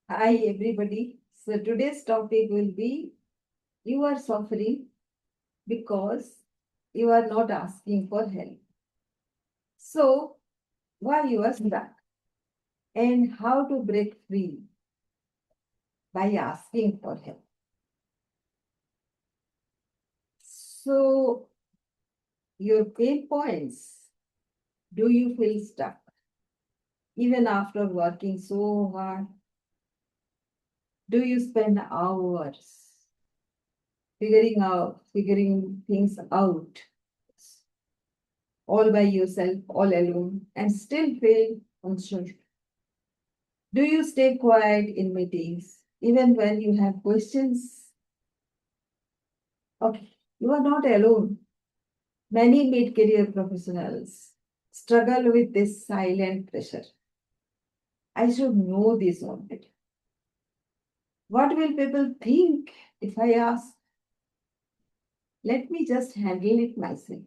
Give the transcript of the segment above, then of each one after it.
Hi, everybody. So, today's topic will be you are suffering because you are not asking for help. So, why you are stuck and how to break free by asking for help. So, your pain points, do you feel stuck even after working so hard? Do you spend hours figuring things out all by yourself, all alone, and still feel unsure? Do you stay quiet in meetings even when you have questions? Okay, you are not alone. Many mid career professionals struggle with this silent pressure. I should know this already. What will people think if I ask? Let me just handle it myself.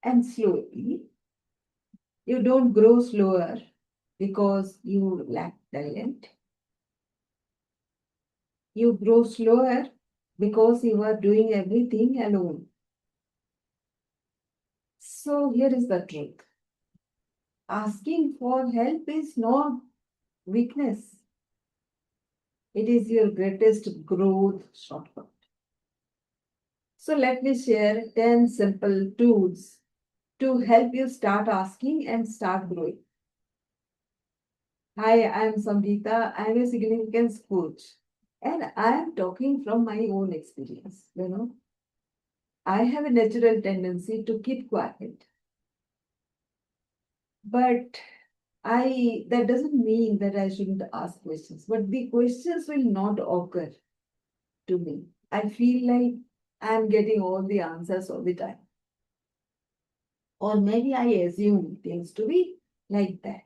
And slowly, you don't grow slower because you lack talent. You grow slower because you are doing everything alone. So here is the truth. Asking for help is not weakness. It is your greatest growth shortcut. So let me share 10 simple tools to help you start asking and start growing. Hi, I am Samrita. I am a significance coach and I am talking from my own experience. I have a natural tendency to keep quiet, but I that doesn't mean that I shouldn't ask questions, but the questions will not occur to me. I feel like I'm getting all the answers all the time. Or maybe I assume things to be like that.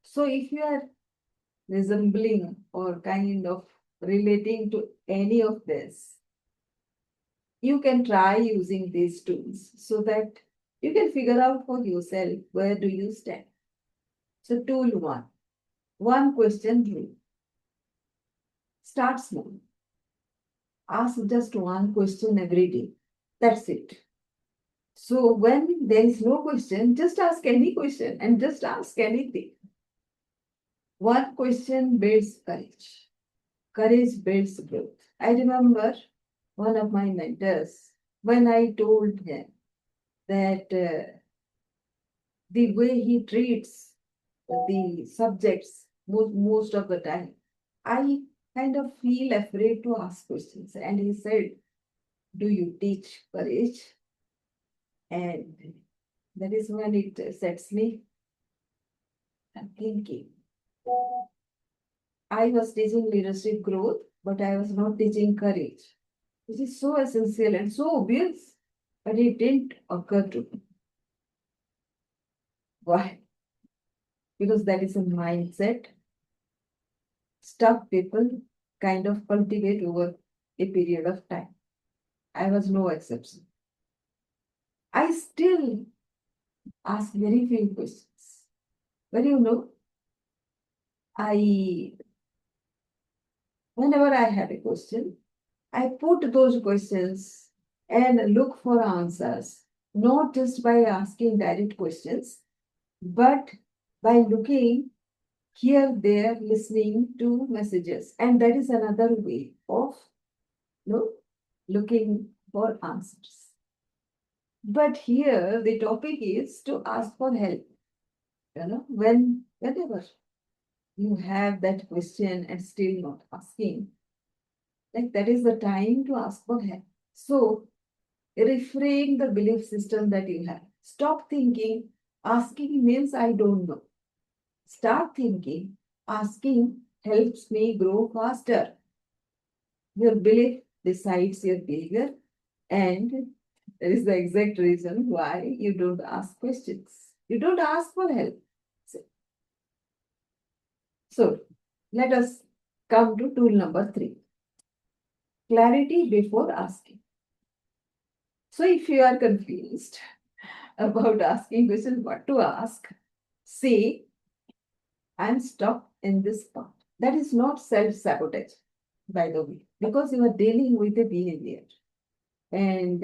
So if you are resembling or kind of relating to any of this, you can try using these tools so that you can figure out for yourself where do you stand. So tool one question rule. Start small. Ask just one question every day. That's it. So when there is no question, just ask any question and just ask anything. One question builds courage. Courage builds growth. I remember one of my mentors when I told him that the way he treats the subjects most of the time, I kind of feel afraid to ask questions. And he said, do you teach courage? And that is when it sets me thinking. I was teaching leadership growth, but I was not teaching courage, which is so essential and so obvious, but it didn't occur to me. Why? Because that is a mindset stuck people kind of cultivate over a period of time. I was no exception. I still ask very few questions. But I whenever I have a question, I put those questions and look for answers, not just by asking direct questions, but by looking here, there, listening to messages. And that is another way of looking for answers. But here the topic is to ask for help. Whenever you have that question and still not asking, like that is the time to ask for help. So reframe the belief system that you have. Stop thinking asking means I don't know. Start thinking asking helps me grow faster. Your belief decides your behavior, and that is the exact reason why you don't ask questions. You don't ask for help. So let us come to tool number 3, clarity before asking. So if you are confused about asking questions, what to ask, say, I'm stuck in this part. That is not self-sabotage, by the way, because you are dealing with a behavior. And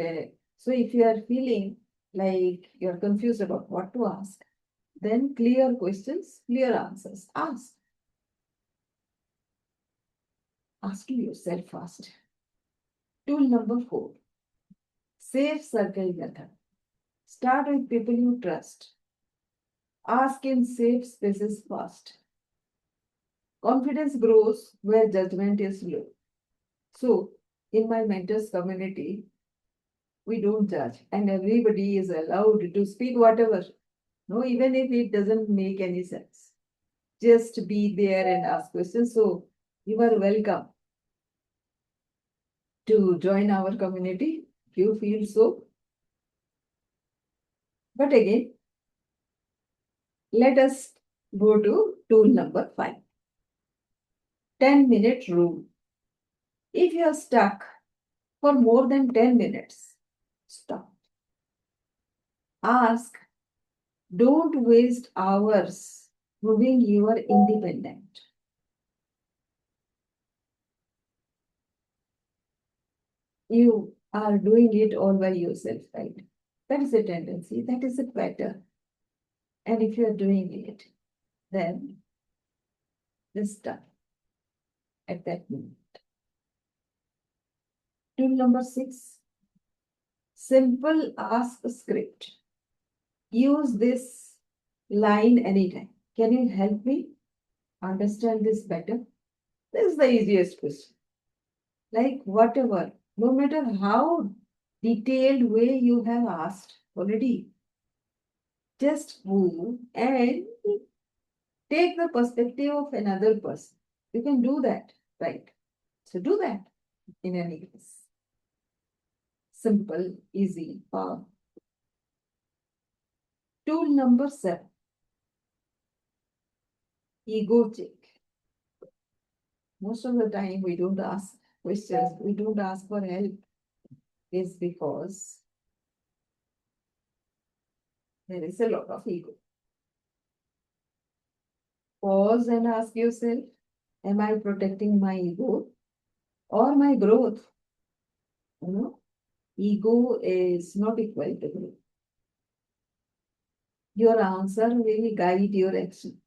so if you are feeling like you're confused about what to ask, then clear questions, clear answers. Ask. Ask to yourself first. Tool number 4, safe circle method. Start with people you trust. Ask in safe spaces first. Confidence grows where judgment is low. So, in my mentors community, we don't judge, and everybody is allowed to speak whatever. No, even if it doesn't make any sense. Just be there and ask questions. So, you are welcome to join our community if you feel so. But again, let us go to tool number 5, 10-minute rule. If you are stuck for more than 10 minutes, stop. Ask, don't waste hours proving you are independent. You are doing it all by yourself, right? That is a tendency, that is a pattern. And if you are doing it, then just stop at that moment. Tool number 6, simple ask script. Use this line anytime. Can you help me understand this better? This is the easiest question. Like whatever, no matter how detailed way you have asked already, just move and take the perspective of another person. You can do that, right? So do that in any case. Simple, easy, power. Tool number 7, ego check. Most of the time we don't ask questions, we don't ask for help is because there is a lot of ego. Pause and ask yourself, am I protecting my ego or my growth? You know, ego is not equal to growth. Your answer will guide your action.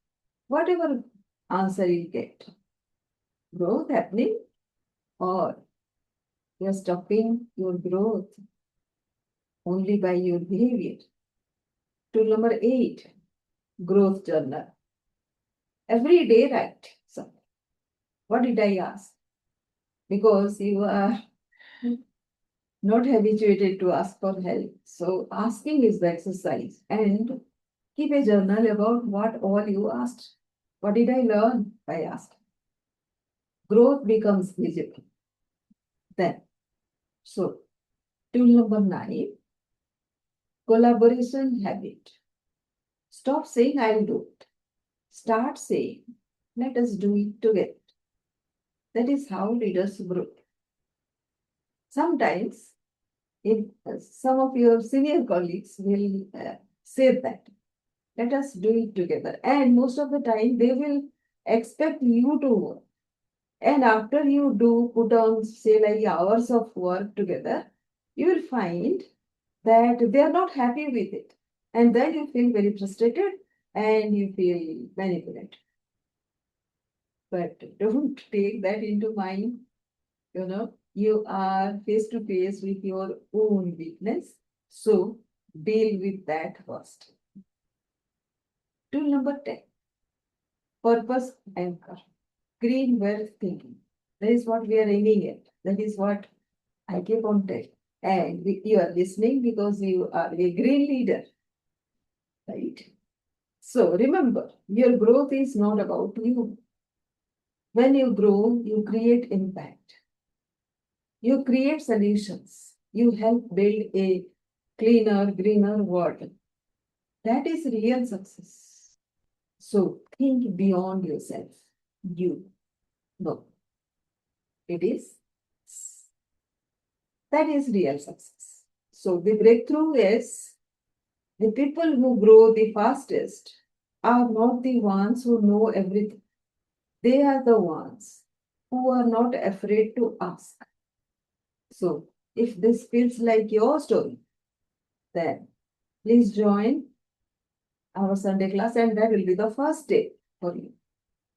Whatever answer you get, growth happening or you're stopping your growth only by your behavior. Tool number 8, growth journal. Every day write something. What did I ask? Because you are not habituated to ask for help. So asking is the exercise. And keep a journal about what all you asked. What did I learn by asking? Growth becomes visible. Then, so tool number 9, collaboration habit. Stop saying I'll do it. Start saying, let us do it together. That is how leaders grow. Sometimes, if some of your senior colleagues will say that, let us do it together. And most of the time, they will expect you to work. And after you do put on, say, like hours of work together, you will find that they are not happy with it. And then you feel very frustrated and you feel manipulated. But don't take that into mind. You know, you are face to face with your own weakness. So deal with that first. Tool number 10, purpose anchor. Green wealth thinking. That is what we are aiming at. That is what I keep on telling. And you are listening because you are a green leader. Right? So remember, your growth is not about you. When you grow, you create impact. You create solutions. You help build a cleaner, greener world. That is real success. So think beyond yourself. You know. It is. That is real success. So the breakthrough is the people who grow the fastest are not the ones who know everything. They are the ones who are not afraid to ask. So, if this feels like your story, then please join our Sunday class, and that will be the first day for you.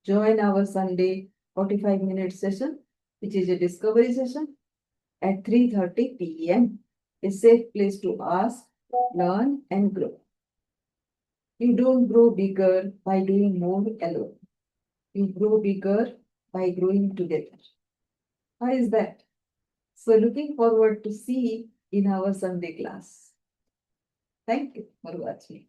Join our Sunday 45-minute session, which is a discovery session at 3:30 p.m. A safe place to ask, learn, and grow. You don't grow bigger by doing more alone. You grow bigger by growing together. How is that? So looking forward to see in our Sunday class. Thank you for watching.